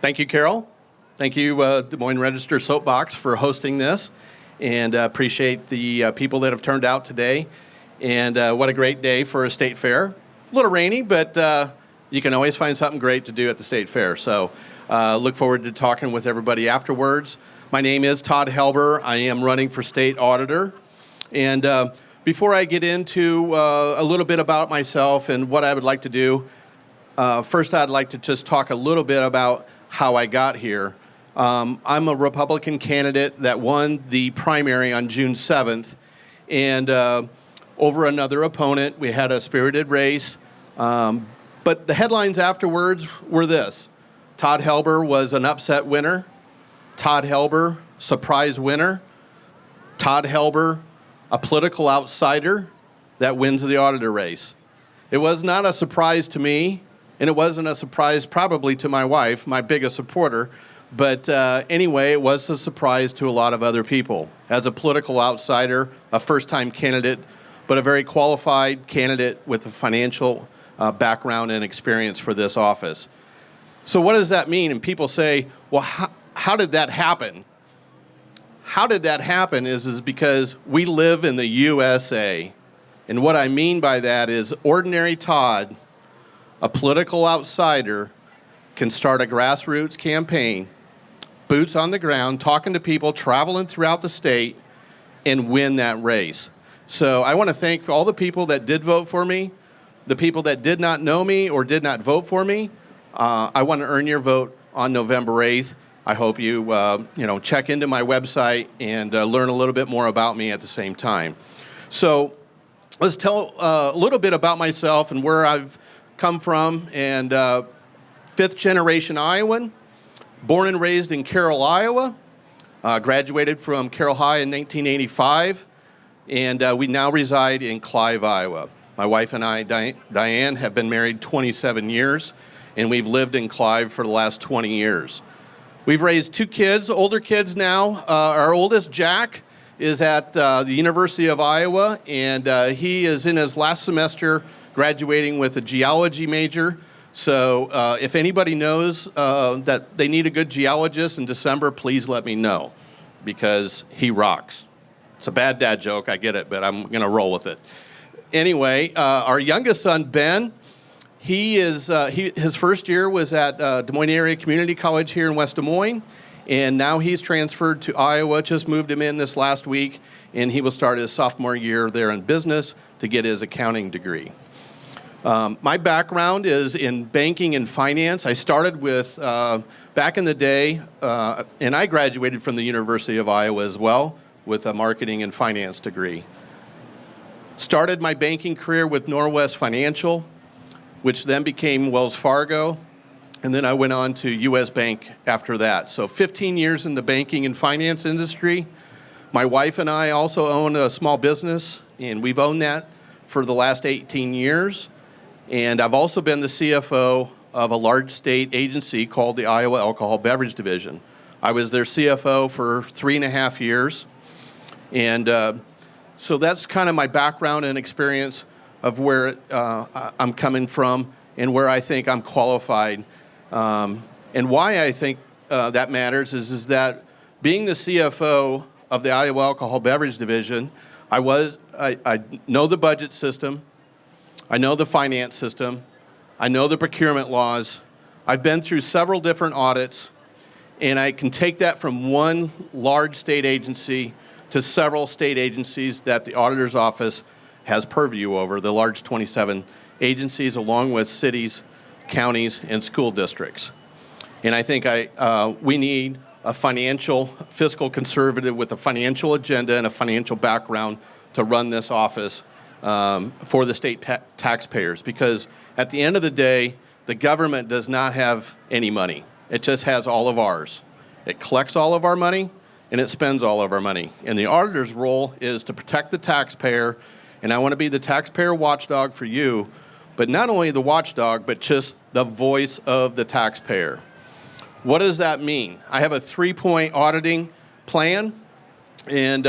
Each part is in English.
Thank you, Carol. Thank you, Des Moines Register Soapbox, for hosting this, and appreciate the people that have turned out today. And what a great day for a state fair. A little rainy, but you can always find something great to do at the state fair. So look forward to talking with everybody afterwards. My name is Todd Halbur. I am running for state auditor. And before I get into a little bit about myself and what I would like to do, first I'd like to just talk a little bit about how I got here. I'm a Republican candidate that won the primary on June 7th, and over another opponent. We had a spirited race, but the headlines afterwards were this: Todd Halbur was an upset winner, Todd Halbur, surprise winner, Todd Halbur, a political outsider that wins the auditor race. It was not a surprise to me, and it wasn't a surprise probably to my wife, my biggest supporter, but anyway, it was a surprise to a lot of other people. As a political outsider, a first-time candidate, but a very qualified candidate with a financial background and experience for this office. So what does that mean? And people say, well, how did that happen? How did that happen is because we live in the USA. And what I mean by that is ordinary Todd, a political outsider, can start a grassroots campaign, boots on the ground, talking to people, traveling throughout the state, and win that race. So I want to thank all the people that did vote for me, the people that did not know me or did not vote for me. I want to earn your vote on November 8th. I hope you check into my website and learn a little bit more about me at the same time. So let's tell a little bit about myself and where I've come from. And fifth generation Iowan, born and raised in Carroll, Iowa. Graduated from Carroll High in 1985, and we now reside in Clive, Iowa. My wife and I, Diane, have been married 27 years, and we've lived in Clive for the last 20 years. We've raised two kids, older kids now. Our oldest, Jack, is at the University of Iowa, and he is in his last semester graduating with a geology major. So if anybody knows that they need a good geologist in December, please let me know, because he rocks. It's a bad dad joke, I get it, but I'm going to roll with it. Anyway, our youngest son, Ben, his first year was at Des Moines Area Community College here in West Des Moines, and now he's transferred to Iowa, just moved him in this last week, and he will start his sophomore year there in business to get his accounting degree. My background is in banking and finance. I started with, back in the day, and I graduated from the University of Iowa as well with a marketing and finance degree. Started my banking career with Norwest Financial, which then became Wells Fargo, and then I went on to U.S. Bank after that. So 15 years in the banking and finance industry. My wife and I also own a small business, and we've owned that for the last 18 years. And I've also been the CFO of a large state agency called the Iowa Alcohol Beverage Division. I was their CFO for 3.5 years. And so that's kind of my background and experience of where I'm coming from and where I think I'm qualified. And why I think that matters is that being the CFO of the Iowa Alcohol Beverage Division, I know the budget system. I know the finance system. I know the procurement laws. I've been through several different audits, and I can take that from one large state agency to several state agencies that the auditor's office has purview over, the large 27 agencies, along with cities, counties, and school districts. And I think we need a fiscal conservative with a financial agenda and a financial background to run this office for the state taxpayers, because at the end of the day, the government does not have any money. It just has all of ours. It collects all of our money, and it spends all of our money. And the auditor's role is to protect the taxpayer, and I want to be the taxpayer watchdog for you, but not only the watchdog, but just the voice of the taxpayer. What does that mean? I have a 3-point auditing plan, and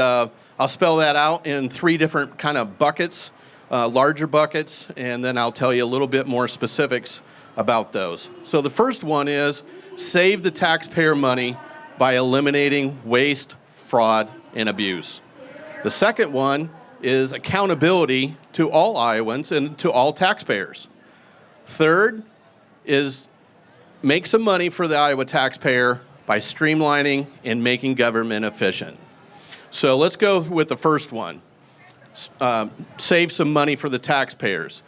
I'll spell that out in 3 different kind of buckets, larger buckets, and then I'll tell you a little bit more specifics about those. So the first one is save the taxpayer money by eliminating waste, fraud, and abuse. The second one is accountability to all Iowans and to all taxpayers. Third is make some money for the Iowa taxpayer by streamlining and making government efficient. So let's go with the first one. Save some money for the taxpayers.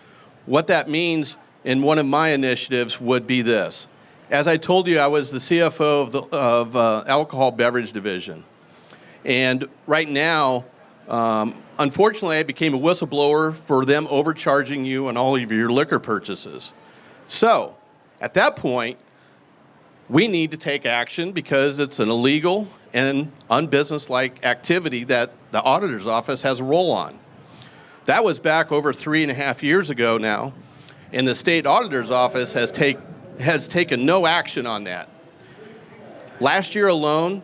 What that means in one of my initiatives would be this. As I told you, I was the CFO of Alcohol Beverage Division. And right now, unfortunately, I became a whistleblower for them overcharging you on all of your liquor purchases. So at that point, we need to take action because it's an illegal and unbusinesslike activity that the auditor's office has a role on. That was back over 3.5 years ago now, and the state auditor's office has taken no action on that. Last year alone,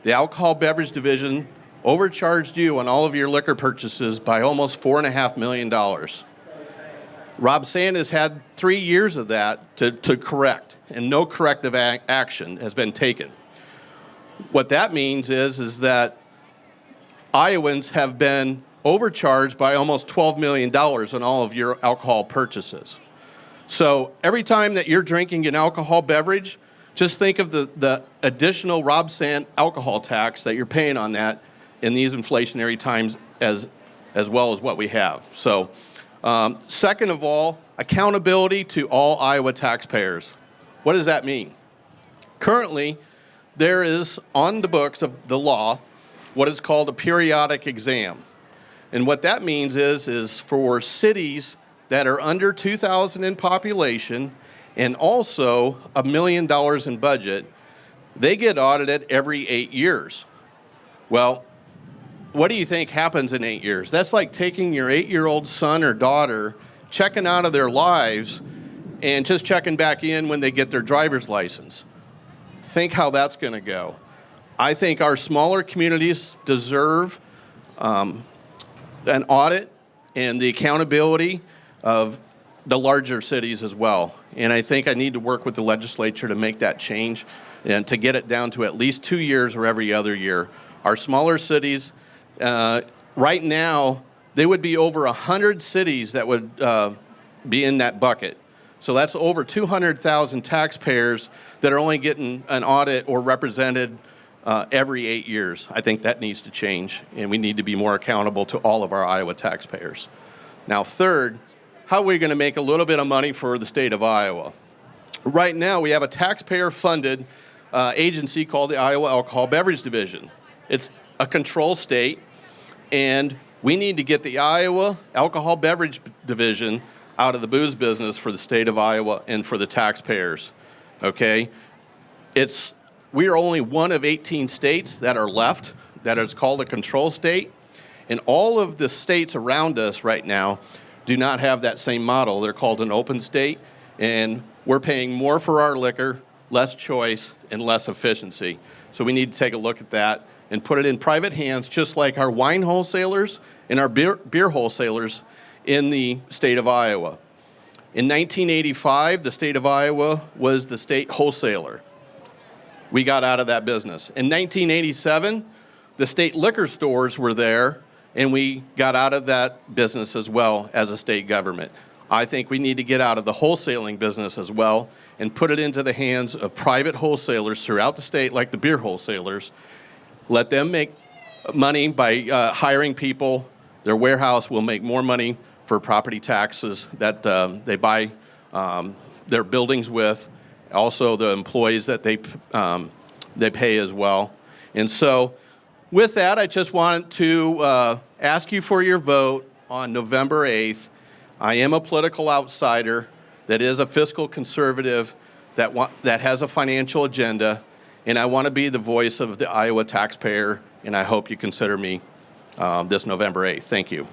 the Alcohol Beverage Division overcharged you on all of your liquor purchases by almost $4.5 million. Rob Sanders had 3 years of that to correct, and no corrective action has been taken. What that means is that Iowans have been overcharged by almost $12 million on all of your alcohol purchases. So every time that you're drinking an alcohol beverage, just think of the additional Rob Sand alcohol tax that you're paying on that in these inflationary times as well as what we have. So second of all, accountability to all Iowa taxpayers. What does that mean? Currently, there is on the books of the law what is called a periodic exam. And what that means is for cities that are under 2,000 in population and also $1 million in budget, they get audited every 8 years. Well, what do you think happens in 8 years? That's like taking your 8-year-old son or daughter, checking out of their lives, and just checking back in when they get their driver's license. Think how that's going to go. I think our smaller communities deserve an audit and the accountability of the larger cities as well. And I think I need to work with the legislature to make that change and to get it down to at least 2 years or every other year. Our smaller cities, right now, they would be over 100 cities that would be in that bucket. So that's over 200,000 taxpayers that are only getting an audit or represented every 8 years. I think that needs to change, and we need to be more accountable to all of our Iowa taxpayers. Now, third, how are we going to make a little bit of money for the state of Iowa? Right now, we have a taxpayer-funded agency called the Iowa Alcohol Beverage Division. It's a control state, and we need to get the Iowa Alcohol Beverage Division out of the booze business for the state of Iowa and for the taxpayers, okay? We are only one of 18 states that are left that is called a control state, and all of the states around us right now do not have that same model. They're called an open state, and we're paying more for our liquor, less choice, and less efficiency. So we need to take a look at that and put it in private hands, just like our wine wholesalers and our beer wholesalers in the state of Iowa. In 1985, the state of Iowa was the state wholesaler. We got out of that business. In 1987, the state liquor stores were there, and we got out of that business as well as a state government. I think we need to get out of the wholesaling business as well and put it into the hands of private wholesalers throughout the state, like the beer wholesalers. Let them make money by hiring people. Their warehouse will make more money for property taxes that they buy their buildings with, also the employees that they pay as well. And so with that, I just wanted to ask you for your vote on November 8th. I am a political outsider that is a fiscal conservative that has a financial agenda, and I want to be the voice of the Iowa taxpayer, and I hope you consider me this November 8th. Thank you.